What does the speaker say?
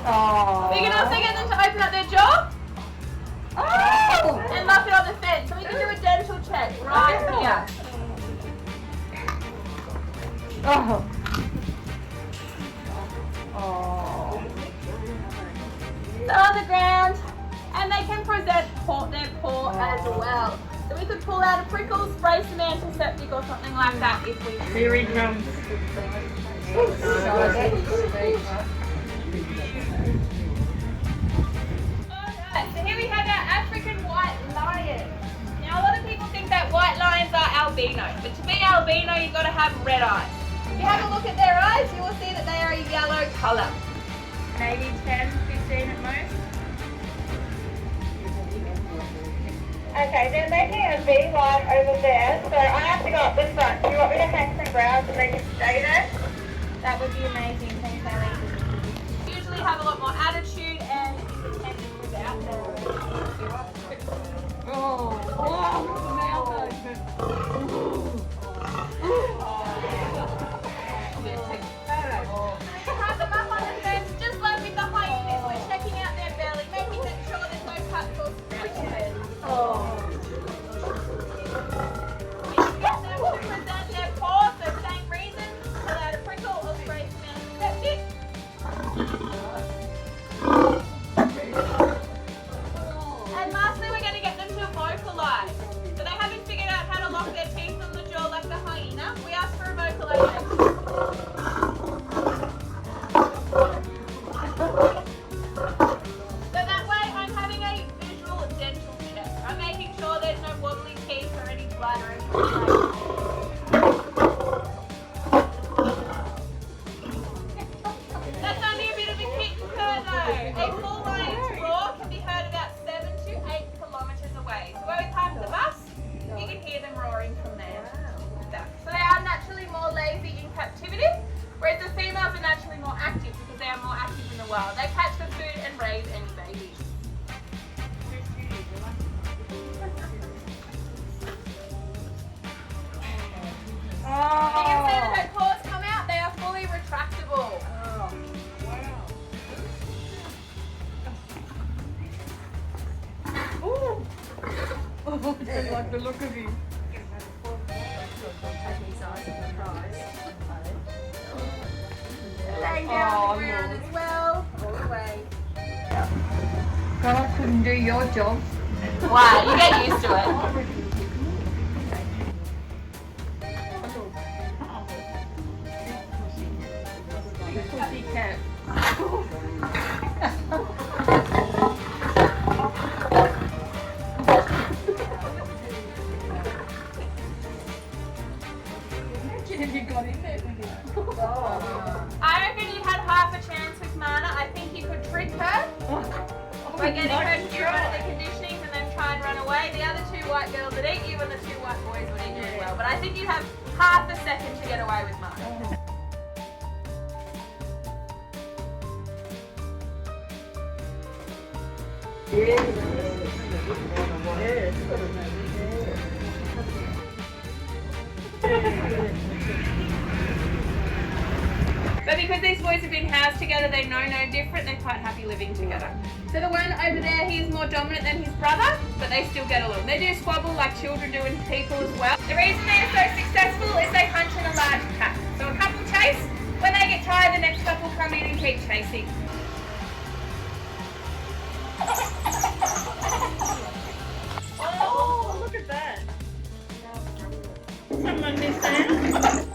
Oh. We can also get them to open up their jaw. Oh. And lock it on the fence. So we can do a dental check right here. Oh. Oh. So on the ground, and they can present their paw as well. So we could pull out a prickle, spray some antiseptic or something like that if we need. Here he comes. Okay, so here we have our African white lion. Now a lot of people think that white lions are albino, but to be albino you've got to have red eyes. If you have a look at their eyes, you will see that they are a yellow colour. Maybe 10, 15 at most. Okay, they're making a V line over there, so I have to go up the front. Do you want me to hang some ground so they can stay there? That would be amazing, thanks Ellie. Usually have a lot more attitude and independence without them. Oh. Wow. Have them up on the fence, just like with the hyenas. We're checking out their belly, making sure there's no cuts or scratches. Oh. We can get them to present their paws, so same reason, pull out a prickle or spray some antiseptic. And lastly, we're going to get them to vocalize. So they haven't figured out how to lock their teeth on the jaw like the hyena. We ask for a vocalization. So that way I'm having a visual dental check. I'm making sure there's no wobbly teeth or any blood or anything like that. That's only a bit of a kick purr though. A full lion's roar can be heard about 7 to 8 kilometres away. So where we park the bus, you can hear them roaring from there. So they are naturally more lazy in captivity, whereas the females are naturally more active because they are more active in the wild. They catch the food and raise any babies. You can see that her claws come out, they are fully retractable. Oh, I don't like the look of him. Laying down on the ground as well, all the way. God, I couldn't do your job. Wow, you get used to it. Pussy cat. Imagine if you got in there with him. I reckon you had half a chance with Mana. I think you could trick her by getting her to do one of the conditionings and then try and run away. The other two white girls would eat you and the two white boys would eat you as well. But I think you'd have half a second to get away with Mana. But because these boys have been housed together, they know no different. They're quite happy living together. So the one over there, he's more dominant than his brother, but they still get along. They do squabble like children do with people as well. The reason they are so successful is they hunt in a large pack. So a couple chase, when they get tired, the next couple come in and keep chasing. Oh, look at that. Someone missed out.